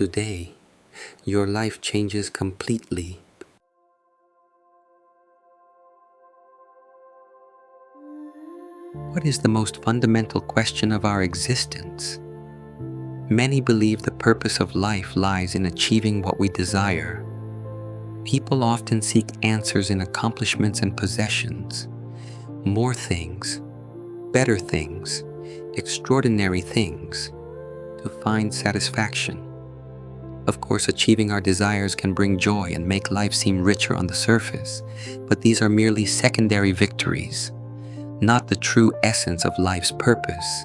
Today, your life changes completely. What is the most fundamental question of our existence? Many believe the purpose of life lies in achieving what we desire. People often seek answers in accomplishments and possessions, more things, better things, extraordinary things, to find satisfaction. Of course, achieving our desires can bring joy and make life seem richer on the surface, but these are merely secondary victories, not the true essence of life's purpose.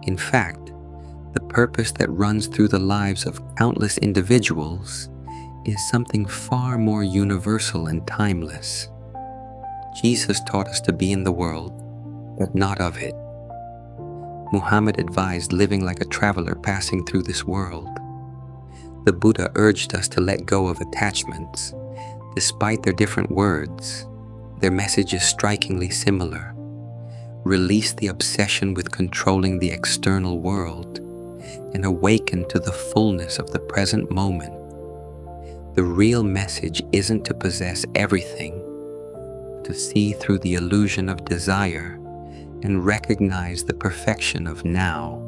In fact, the purpose that runs through the lives of countless individuals is something far more universal and timeless. Jesus taught us to be in the world, but not of it. Muhammad advised living like a traveler passing through this world. The Buddha urged us to let go of attachments. Despite their different words, their message is strikingly similar. Release the obsession with controlling the external world and awaken to the fullness of the present moment. The real message isn't to possess everything, to see through the illusion of desire and recognize the perfection of now.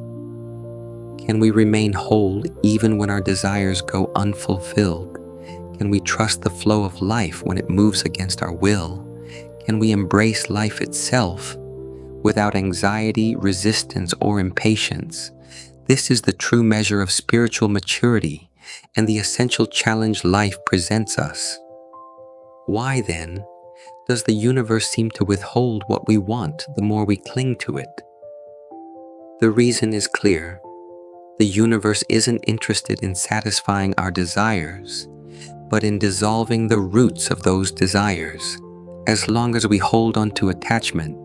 Can we remain whole even when our desires go unfulfilled? Can we trust the flow of life when it moves against our will? Can we embrace life itself without anxiety, resistance, or impatience? This is the true measure of spiritual maturity and the essential challenge life presents us. Why then does the universe seem to withhold what we want the more we cling to it? The reason is clear. The universe isn't interested in satisfying our desires, but in dissolving the roots of those desires. As long as we hold on to attachment,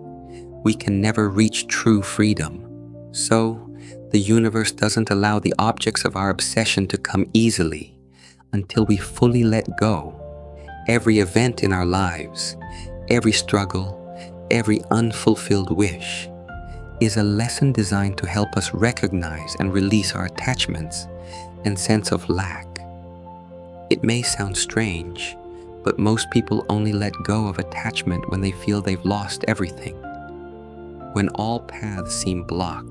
we can never reach true freedom. So, the universe doesn't allow the objects of our obsession to come easily until we fully let go. Every event in our lives, every struggle, every unfulfilled wish, is a lesson designed to help us recognize and release our attachments and sense of lack. It may sound strange, but most people only let go of attachment when they feel they've lost everything. When all paths seem blocked,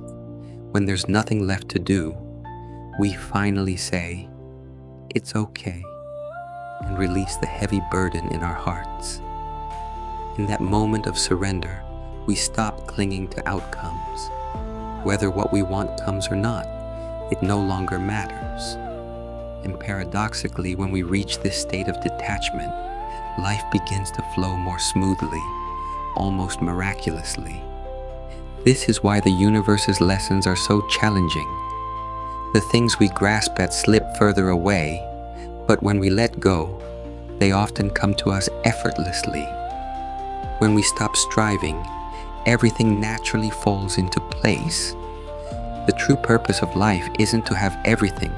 when there's nothing left to do, we finally say, "It's okay," and release the heavy burden in our hearts. In that moment of surrender, we stop clinging to outcomes. Whether what we want comes or not, it no longer matters. And paradoxically, when we reach this state of detachment, life begins to flow more smoothly, almost miraculously. This is why the universe's lessons are so challenging. The things we grasp at slip further away, but when we let go, they often come to us effortlessly. When we stop striving, everything naturally falls into place. The true purpose of life isn't to have everything,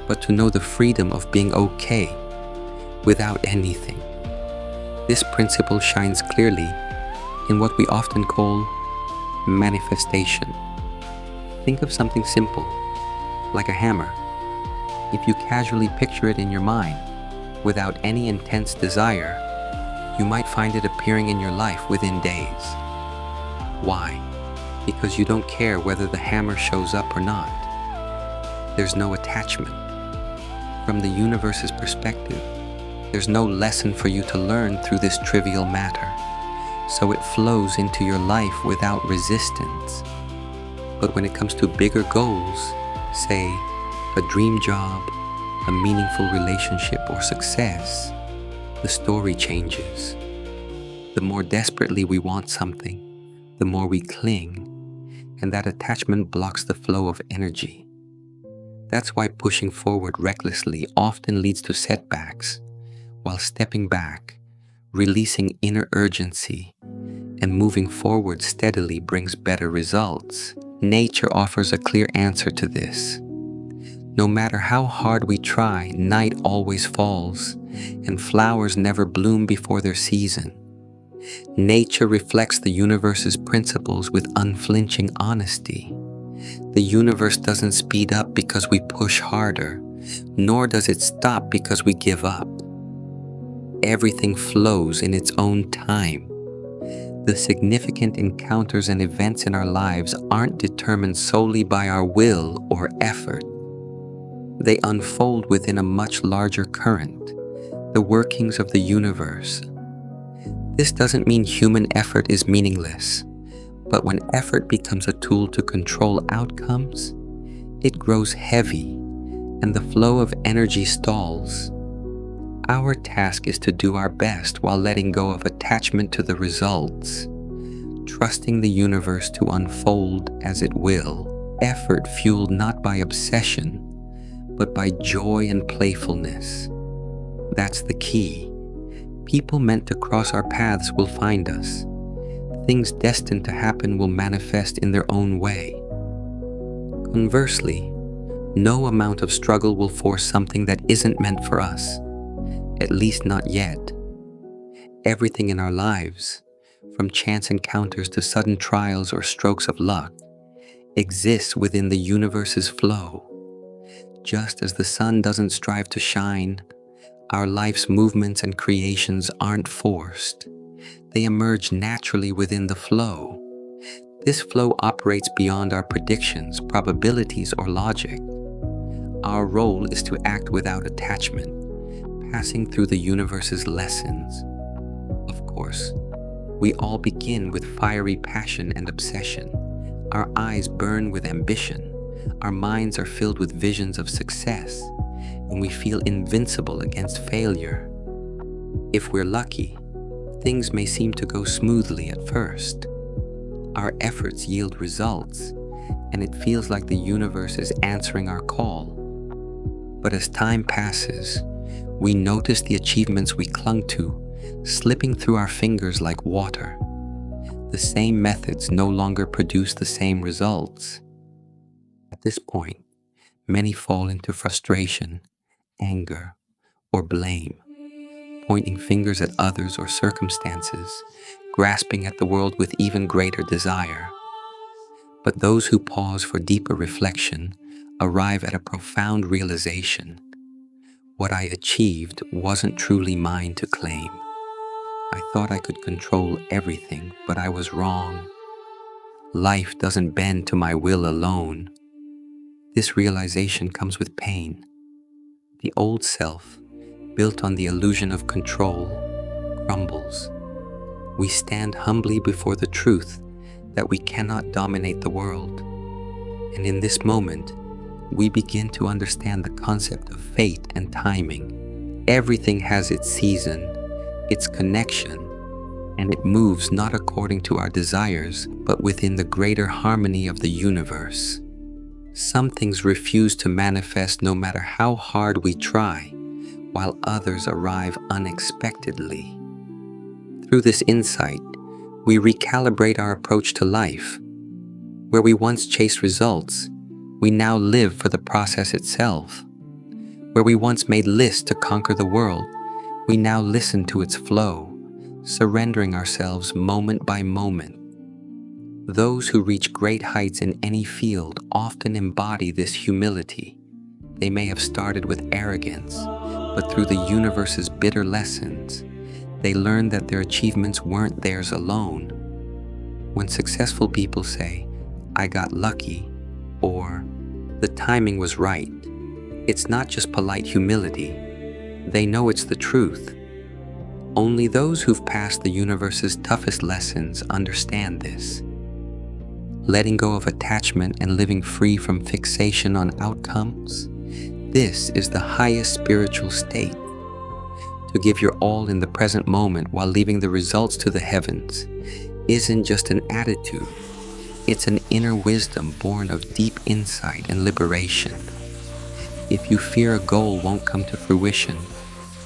but to know the freedom of being okay without anything. This principle shines clearly in what we often call manifestation. Think of something simple, like a hammer. If you casually picture it in your mind, without any intense desire, you might find it appearing in your life within days. Why? Because you don't care whether the hammer shows up or not. There's no attachment. From the universe's perspective, there's no lesson for you to learn through this trivial matter, so it flows into your life without resistance. But when it comes to bigger goals, say a dream job, a meaningful relationship, or success, the story changes. The more desperately we want something, the more we cling, and that attachment blocks the flow of energy. That's why pushing forward recklessly often leads to setbacks, while stepping back, releasing inner urgency, and moving forward steadily brings better results. Nature offers a clear answer to this. No matter how hard we try, night always falls, and flowers never bloom before their season. Nature reflects the universe's principles with unflinching honesty. The universe doesn't speed up because we push harder, Nor does it stop because we give up. Everything flows in its own time. The significant encounters and events in our lives aren't determined solely by our will or effort. They unfold within a much larger current, the workings of the universe. This doesn't mean human effort is meaningless, but when effort becomes a tool to control outcomes, it grows heavy and the flow of energy stalls. Our task is to do our best while letting go of attachment to the results, trusting the universe to unfold as it will. Effort fueled not by obsession, but by joy and playfulness. That's the key. People meant to cross our paths will find us. Things destined to happen will manifest in their own way. Conversely, no amount of struggle will force something that isn't meant for us, at least not yet. Everything in our lives, from chance encounters to sudden trials or strokes of luck, exists within the universe's flow. Just as the sun doesn't strive to shine, our life's movements and creations aren't forced. They emerge naturally within the flow. This flow operates beyond our predictions, probabilities, or logic. Our role is to act without attachment, passing through the universe's lessons. Of course, we all begin with fiery passion and obsession. Our eyes burn with ambition. Our minds are filled with visions of success, and we feel invincible against failure. If we're lucky, things may seem to go smoothly at first. Our efforts yield results, and it feels like the universe is answering our call. But as time passes, we notice the achievements we clung to slipping through our fingers like water. The same methods no longer produce the same results. At this point, many fall into frustration, anger, or blame, pointing fingers at others or circumstances, grasping at the world with even greater desire. But those who pause for deeper reflection arrive at a profound realization. What I achieved wasn't truly mine to claim. I thought I could control everything, but I was wrong. Life doesn't bend to my will alone. This realization comes with pain. The old self, built on the illusion of control, crumbles. We stand humbly before the truth that we cannot dominate the world. And in this moment, we begin to understand the concept of fate and timing. Everything has its season, its connection, and it moves not according to our desires, but within the greater harmony of the universe. Some things refuse to manifest no matter how hard we try, while others arrive unexpectedly. Through this insight, we recalibrate our approach to life. Where we once chased results, we now live for the process itself. Where we once made lists to conquer the world, we now listen to its flow, surrendering ourselves moment by moment. Those who reach great heights in any field often embody this humility. They may have started with arrogance, but through the universe's bitter lessons, they learned that their achievements weren't theirs alone. When successful people say, "I got lucky," or "the timing was right," it's not just polite humility. They know it's the truth. Only those who've passed the universe's toughest lessons understand this. Letting go of attachment and living free from fixation on outcomes, this is the highest spiritual state. To give your all in the present moment while leaving the results to the heavens isn't just an attitude, it's an inner wisdom born of deep insight and liberation. If you fear a goal won't come to fruition,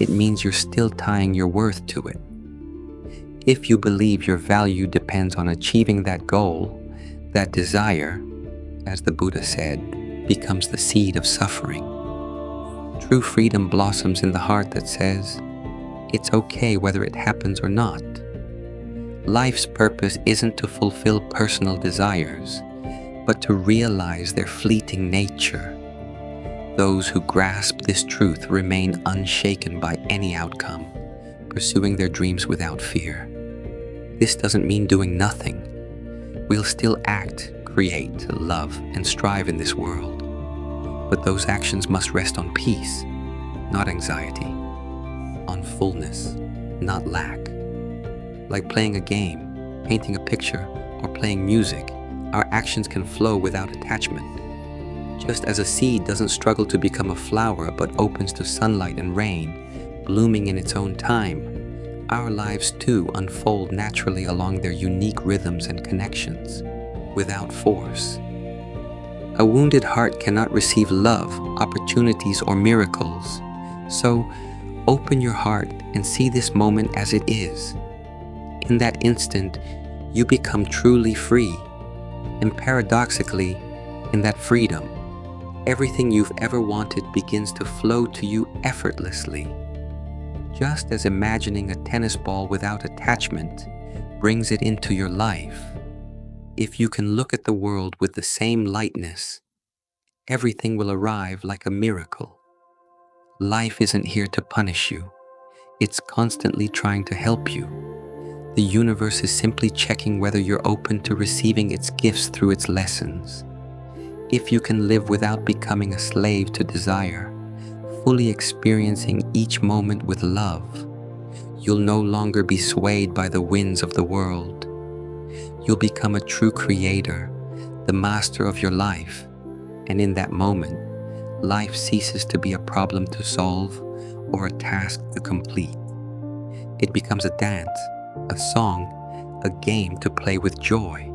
it means you're still tying your worth to it. If you believe your value depends on achieving that goal, that desire, as the Buddha said, becomes the seed of suffering. True freedom blossoms in the heart that says, it's okay whether it happens or not. Life's purpose isn't to fulfill personal desires, but to realize their fleeting nature. Those who grasp this truth remain unshaken by any outcome, pursuing their dreams without fear. This doesn't mean doing nothing. We'll still act, create, love, and strive in this world. But those actions must rest on peace, not anxiety, on fullness, not lack. Like playing a game, painting a picture, or playing music, our actions can flow without attachment. Just as a seed doesn't struggle to become a flower but opens to sunlight and rain, blooming in its own time, our lives too unfold naturally along their unique rhythms and connections, without force. A wounded heart cannot receive love, opportunities, or miracles. So, open your heart and see this moment as it is. In that instant, you become truly free. And paradoxically, in that freedom, everything you've ever wanted begins to flow to you effortlessly. Just as imagining a tennis ball without attachment brings it into your life, if you can look at the world with the same lightness, everything will arrive like a miracle. Life isn't here to punish you. It's constantly trying to help you. The universe is simply checking whether you're open to receiving its gifts through its lessons. If you can live without becoming a slave to desire, fully experiencing each moment with love, you'll no longer be swayed by the winds of the world. You'll become a true creator, the master of your life, and in that moment, life ceases to be a problem to solve or a task to complete. It becomes a dance, a song, a game to play with joy.